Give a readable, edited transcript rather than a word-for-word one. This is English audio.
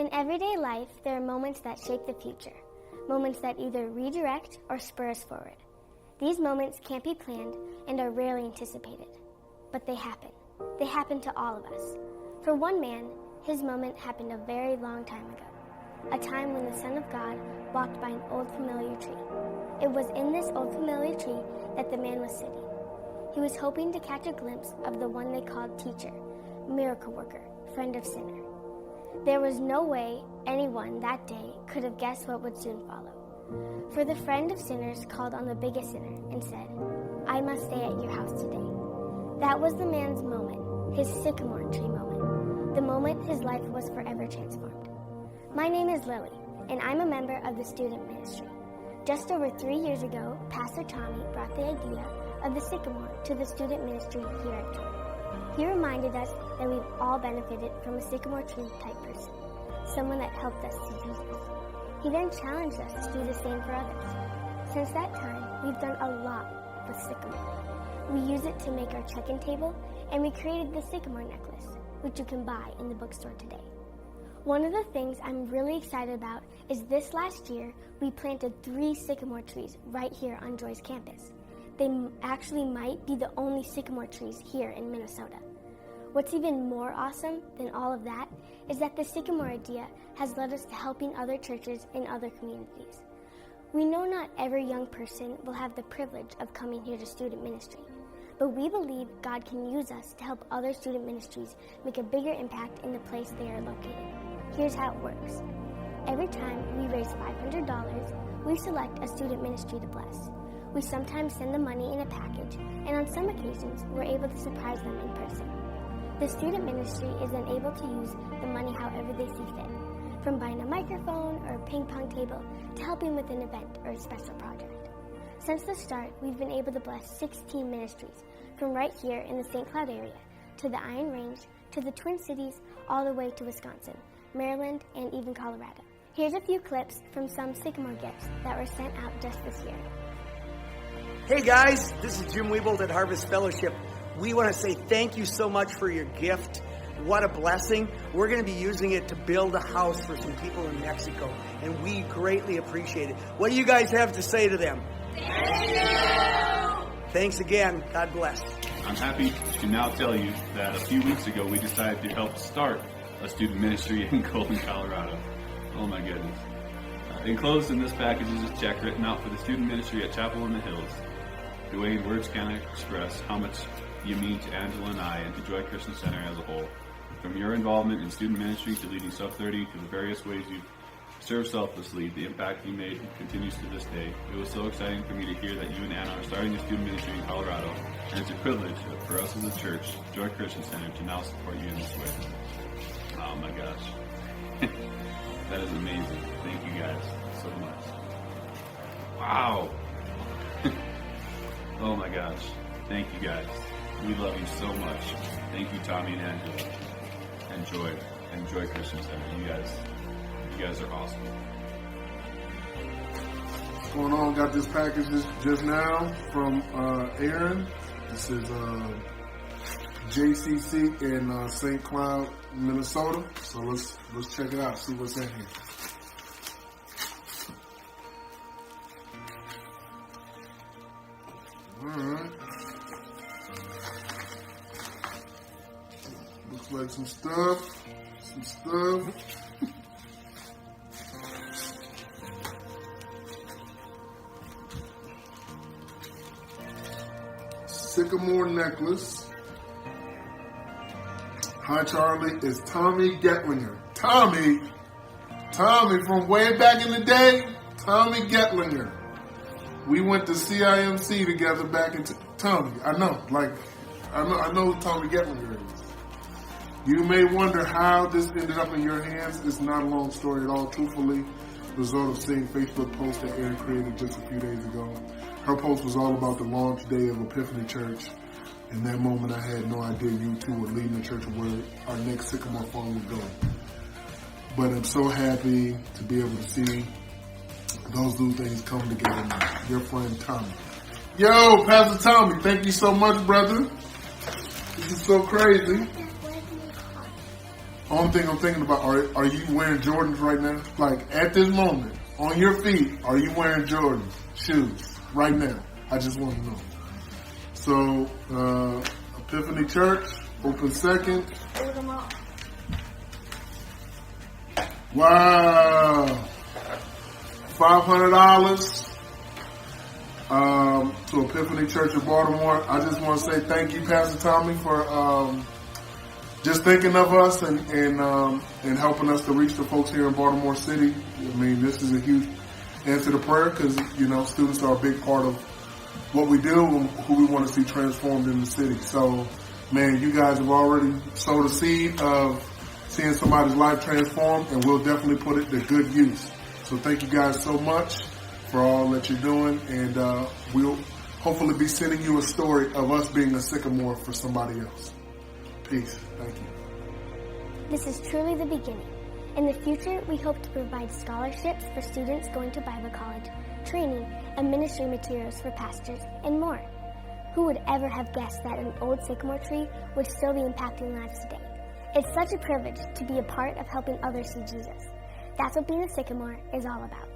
In everyday life, there are moments that shape the future, moments that either redirect or spur us forward. These moments can't be planned and are rarely anticipated, but they happen. They happen to all of us. For one man, his moment happened a very long time ago, a time when the Son of God walked by an old familiar tree. It was in this old familiar tree that the man was sitting. He was hoping to catch a glimpse of the one they called teacher, miracle worker, friend of sinner. There was no way anyone that day could have guessed what would soon follow. For the friend of sinners called on the biggest sinner and said, "I must stay at your house today." That was the man's moment, his sycamore tree moment, the moment his life was forever transformed. My name is Lily, and I'm a member of the student ministry. Just over 3 years ago, Pastor Tommy brought the idea of the sycamore to the student ministry here at Joy. He reminded us that we've all benefited from a sycamore tree type person, someone that helped us see Jesus. He then challenged us to do the same for others. Since that time, we've done a lot with sycamore. We use it to make our check-in table, and we created the sycamore necklace, which you can buy in the bookstore today. One of the things I'm really excited about is this last year, we planted 3 sycamore trees right here on Joy's campus. They actually might be the only sycamore trees here in Minnesota. What's even more awesome than all of that is that the sycamore idea has led us to helping other churches in other communities. We know not every young person will have the privilege of coming here to student ministry, but we believe God can use us to help other student ministries make a bigger impact in the place they are located. Here's how it works. Every time we raise $500, we select a student ministry to bless. We sometimes send the money in a package, and on some occasions, we're able to surprise them in person. The student ministry is then able to use the money however they see fit, from buying a microphone or a ping pong table to helping with an event or a special project. Since the start, we've been able to bless 16 ministries, from right here in the St. Cloud area, to the Iron Range, to the Twin Cities, all the way to Wisconsin, Maryland, and even Colorado. Here's a few clips from some sycamore gifts that were sent out just this year. Hey guys, this is Jim Wiebold at Harvest Fellowship. We want to say thank you so much for your gift. What a blessing. We're going to be using it to build a house for some people in Mexico, and we greatly appreciate it. What do you guys have to say to them? Thank you! Thanks again. God bless. I'm happy to now tell you that a few weeks ago we decided to help start a student ministry in Golden, Colorado. Oh my goodness. Enclosed in this package is a check written out for the student ministry at Chapel in the Hills. The way words cannot express how much you mean to Angela and I and to Joy Christian Center as a whole. From your involvement in student ministry to leading Sub-30 to the various ways you've served selflessly, the impact you made continues to this day. It was so exciting for me to hear that you and Anna are starting a student ministry in Colorado, and it's a privilege for us as a church, Joy Christian Center, to now support you in this way. Oh my gosh. That is amazing. Thank you guys so much. Wow. Oh my gosh. Thank you guys. We love you so much. Thank you, Tommy and Angela. And Joy Christian Center. You guys are awesome. What's going on? Got this package just now from Aaron. This is JCC in St. Cloud, Minnesota. So let's check it out, see what's in here. Alright. Looks like some stuff. Sycamore necklace. Hi, Charlie. It's Tommy Getlinger. Tommy from way back in the day. Tommy Getlinger. We went to CIMC together back in Tommy. I know who Tommy Getlinger is. You may wonder how this ended up in your hands. It's not a long story at all. Truthfully, the result of seeing Facebook post that Erin created just a few days ago. Her post was all about the launch day of Epiphany Church. In that moment, I had no idea you two were leading the church where our next Sycamore Fund would go. But I'm so happy to be able to see those two things come together now. Your friend Tommy. Yo, Pastor Tommy, thank you so much, brother. This is so crazy. Only thing I'm thinking about, are you wearing Jordans right now? Like, at this moment, on your feet, are you wearing Jordans shoes right now? I just want to know. So, Epiphany Church, open second. Wow. $500 to Epiphany Church of Baltimore. I just want to say thank you, Pastor Tommy, for just thinking of us and helping us to reach the folks here in Baltimore City. I mean, this is a huge answer to prayer because, you know, students are a big part of what we do and who we want to see transformed in the city. So, man, you guys have already sowed a seed of seeing somebody's life transformed, and we'll definitely put it to good use. So thank you guys so much for all that you're doing, and we'll hopefully be sending you a story of us being a sycamore for somebody else. Peace. Thank you. This is truly the beginning. In the future, we hope to provide scholarships for students going to Bible college, training, and ministry materials for pastors, and more. Who would ever have guessed that an old sycamore tree would still be impacting lives today? It's such a privilege to be a part of helping others see Jesus. That's what being a sycamore is all about.